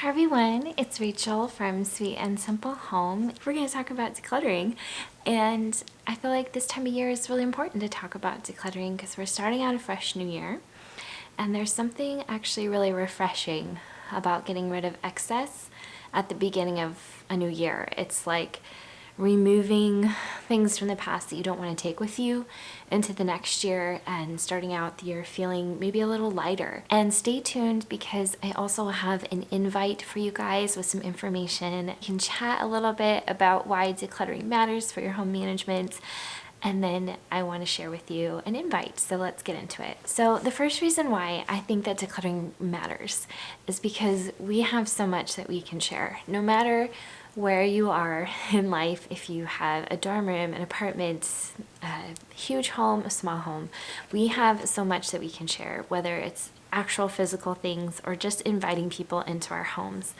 Hi everyone, it's Rachel from Sweet and Simple Home. We're going to talk about decluttering, and I feel like this time of year is really important to talk about decluttering because we're starting out a fresh new year, and there's something actually really refreshing about getting rid of excess at the beginning of a new year. It's like removing things from the past that you don't want to take with you into the next year and starting out the year feeling maybe a little lighter. And stay tuned because I also have an invite for you guys with some information. You can chat a little bit about why decluttering matters for your home management. And then I want to share with you an invite, so let's get into it. So the first reason why I think that decluttering matters is because we have so much that we can share. No matter where you are in life, if you have a dorm room, an apartment, a huge home, a small home, we have so much that we can share, whether it's actual physical things or just inviting people into our homes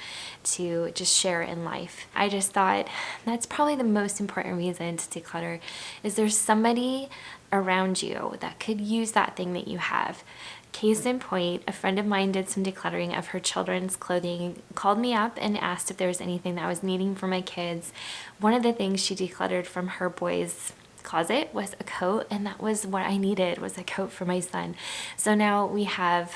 to just share in life. I just thought that's probably the most important reason to declutter, is there's somebody around you that could use that thing that you have. Case in point, a friend of mine did some decluttering of her children's clothing, called me up and asked if there was anything that I was needing for my kids. One of the things she decluttered from her boys' closet was a coat, and that was what I needed, was a coat for my son. So now we have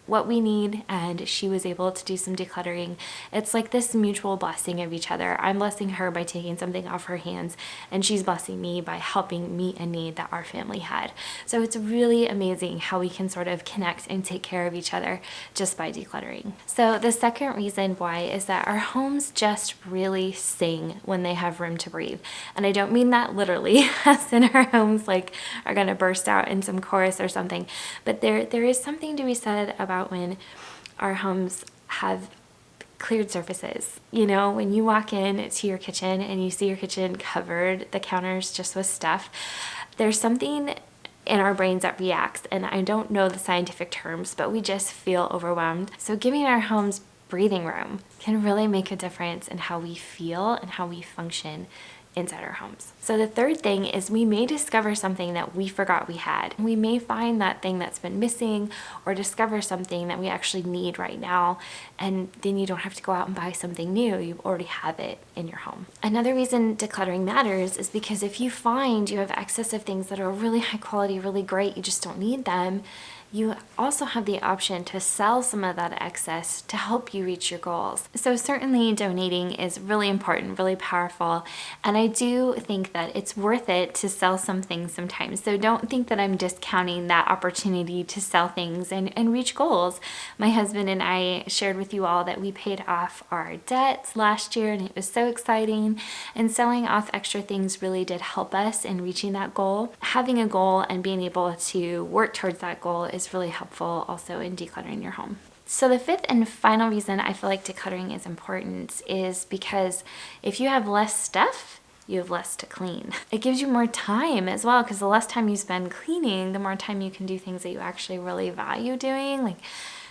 what we need, and she was able to do some decluttering. It's like this mutual blessing of each other. I'm blessing her by taking something off her hands, and she's blessing me by helping meet a need that our family had. So it's really amazing how we can sort of connect and take care of each other just by decluttering. So the second reason why is that our homes just really sing when they have room to breathe. And I don't mean that literally, as in our homes like are gonna burst out in some chorus or something, but there is something to be said about when our homes have cleared surfaces. You know, when you walk in to your kitchen and you see your kitchen covered, the counters just with stuff, there's something in our brains that reacts, and I don't know the scientific terms, but we just feel overwhelmed. So giving our homes breathing room can really make a difference in how we feel and how we function inside our homes. So the third thing is we may discover something that we forgot we had. We may find that thing that's been missing, or discover something that we actually need right now, and then you don't have to go out and buy something new. You already have it in your home. Another reason decluttering matters is because if you find you have excess of things that are really high quality, really great, you just don't need them, you also have the option to sell some of that excess to help you reach your goals. So certainly donating is really important, really powerful, and I do think that it's worth it to sell some things sometimes. So don't think that I'm discounting that opportunity to sell things and reach goals. My husband and I shared with you all that we paid off our debts last year, and it was so exciting, and selling off extra things really did help us in reaching that goal. Having a goal and being able to work towards that goal is really helpful also in decluttering your home. So the fifth and final reason I feel like decluttering is important is because if you have less stuff, you have less to clean. It gives you more time as well, because the less time you spend cleaning, the more time you can do things that you actually really value doing, like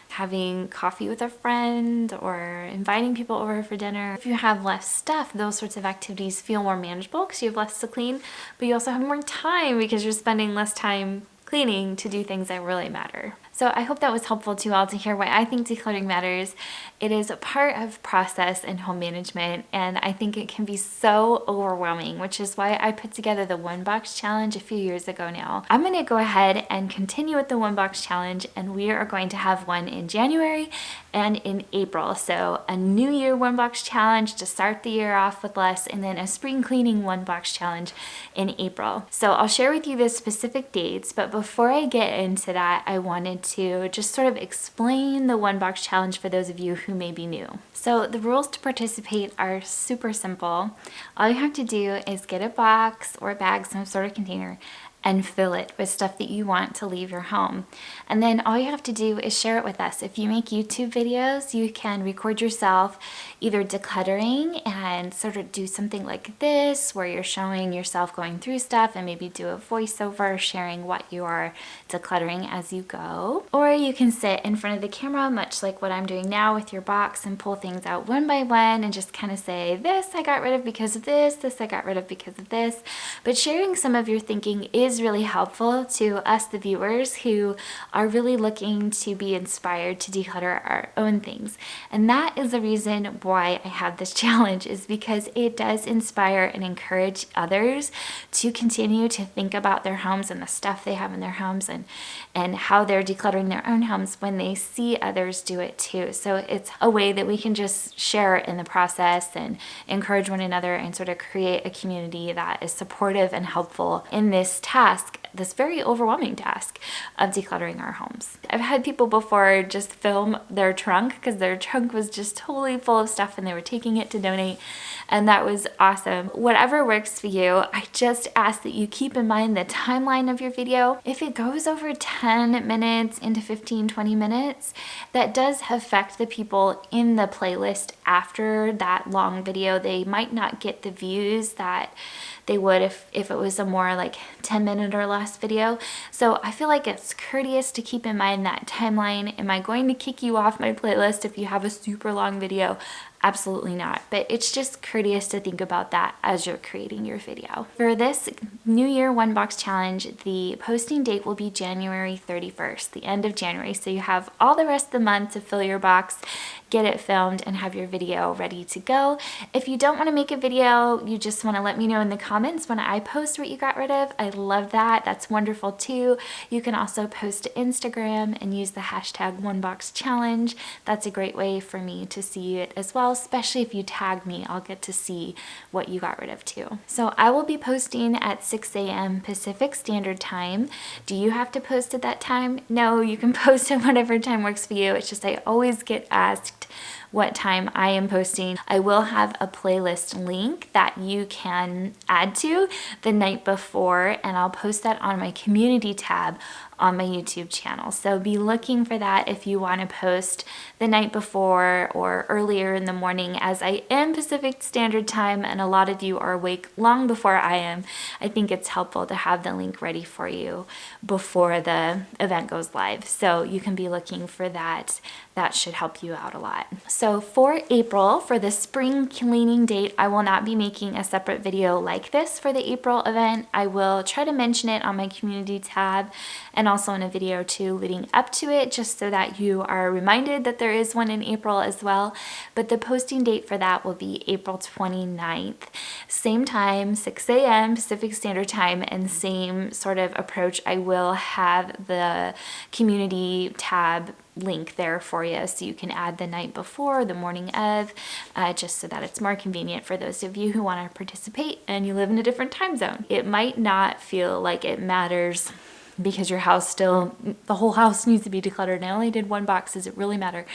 having coffee with a friend or inviting people over for dinner. If you have less stuff, those sorts of activities feel more manageable because you have less to clean, but you also have more time because you're spending less time cleaning to do things that really matter. So I hope that was helpful to you all to hear why I think decluttering matters. It is a part of process in home management, and I think it can be so overwhelming, which is why I put together the one box challenge a few years ago now. I'm gonna go ahead and continue with the one box challenge, and we are going to have one in January and in April. So a New Year one box challenge to start the year off with less, and then a spring cleaning one box challenge in April. So I'll share with you the specific dates, but before I get into that, I wanted to just sort of explain the one box challenge for those of you who may be new. So the rules to participate are super simple. All you have to do is get a box or a bag, some sort of container, and fill it with stuff that you want to leave your home. And then all you have to do is share it with us. If you make YouTube videos, you can record yourself either decluttering and sort of do something like this, where you're showing yourself going through stuff and maybe do a voiceover sharing what you are decluttering as you go. Or you can sit in front of the camera, much like what I'm doing now with your box, and pull things out one by one and just kind of say, this I got rid of because of this I got rid of because of this. But sharing some of your thinking is is really helpful to us, the viewers, who are really looking to be inspired to declutter our own things. And that is the reason why I have this challenge, is because it does inspire and encourage others to continue to think about their homes and the stuff they have in their homes, and how they're decluttering their own homes when they see others do it too. So it's a way that we can just share in the process and encourage one another and sort of create a community that is supportive and helpful in this task, this very overwhelming task of decluttering our homes. I've had people before just film their trunk because their trunk was just totally full of stuff and they were taking it to donate, and that was awesome. Whatever works for you, I just ask that you keep in mind the timeline of your video. If it goes over 10 minutes into 15-20 minutes, that does affect the people in the playlist after that long video. They might not get the views that they would if it was a more like 10-minute or less video. So I feel like it's courteous to keep in mind that timeline. Am I going to kick you off my playlist if you have a super long video? Absolutely not, but it's just courteous to think about that as you're creating your video. For this New Year One Box Challenge, the posting date will be January 31st, the end of January. So you have all the rest of the month to fill your box, get it filmed, and have your video ready to go. If you don't want to make a video, you just want to let me know in the comments when I post what you got rid of. I love that. That's wonderful too. You can also post to Instagram and use the hashtag OneBoxChallenge. That's a great way for me to see it as well. Especially if you tag me, I'll get to see what you got rid of too. So I will be posting at 6 a.m. Pacific Standard Time. Do you have to post at that time? No, you can post at whatever time works for you. It's just I always get asked what time I am posting. I will have a playlist link that you can add to the night before, and I'll post that on my community tab on my YouTube channel. So be looking for that if you want to post the night before or earlier in the morning, as I am Pacific Standard Time and a lot of you are awake long before I am. I think it's helpful to have the link ready for you before the event goes live. So you can be looking for that. That should help you out a lot. So for April, for the spring cleaning date, I will not be making a separate video like this for the April event. I will try to mention it on my community tab and also in a video too leading up to it, just so that you are reminded that there is one in April as well. But the posting date for that will be April 29th. Same time, 6 a.m. Pacific Standard Time, and same sort of approach. I will have the community tab link there for you, so you can add the night before, the morning of, just so that it's more convenient for those of you who want to participate and you live in a different time zone. It might not feel like it matters because your house still, the whole house needs to be decluttered and I only did one box. Does it really matter?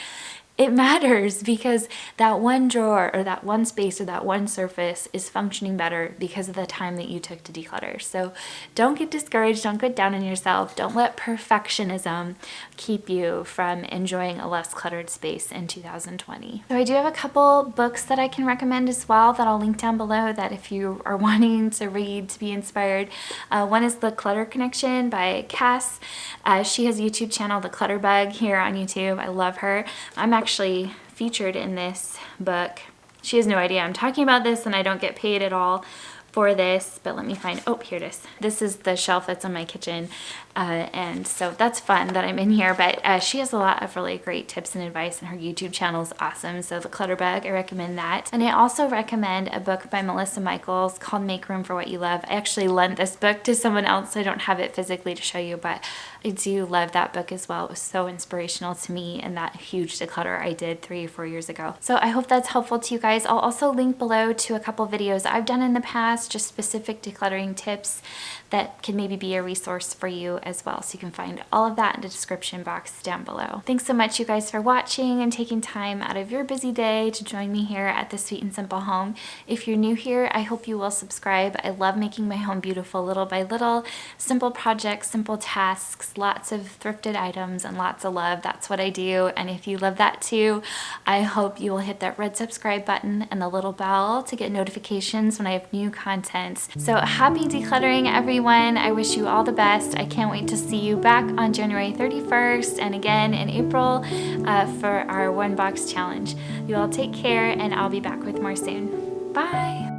It matters, because that one drawer or that one space or that one surface is functioning better because of the time that you took to declutter. So don't get discouraged, don't get down on yourself, don't let perfectionism keep you from enjoying a less cluttered space in 2020. So I do have a couple books that I can recommend as well that I'll link down below, that if you are wanting to read to be inspired. One is The Clutter Connection by Cass. She has a YouTube channel, The Clutter Bug, here on YouTube. I love her. I'm actually featured in this book. She has no idea I'm talking about this and I don't get paid at all for this, but let me find, oh, here it is. This is the shelf that's in my kitchen, and so that's fun that I'm in here, but she has a lot of really great tips and advice, and her YouTube channel is awesome. So The Clutter Bug, I recommend that. And I also recommend a book by Melissa Michaels called Make Room for What You Love. I actually lent this book to someone else, so I don't have it physically to show you, but I do love that book as well. It was so inspirational to me in that huge declutter I did 3 or 4 years ago. So I hope that's helpful to you guys. I'll also link below to a couple videos I've done in the past, just specific decluttering tips that can maybe be a resource for you as well. So you can find all of that in the description box down below. Thanks so much, you guys, for watching and taking time out of your busy day to join me here at the Sweet and Simple Home. If you're new here, I hope you will subscribe. I love making my home beautiful little by little. Simple projects, simple tasks, lots of thrifted items, and lots of love. That's what I do. And if you love that too, I hope you will hit that red subscribe button and the little bell to get notifications when I have new content. So happy decluttering, everyone. I wish you all the best. I can't wait to see you back on January 31st and again in April for our One Box Challenge. You all take care, and I'll be back with more soon. Bye.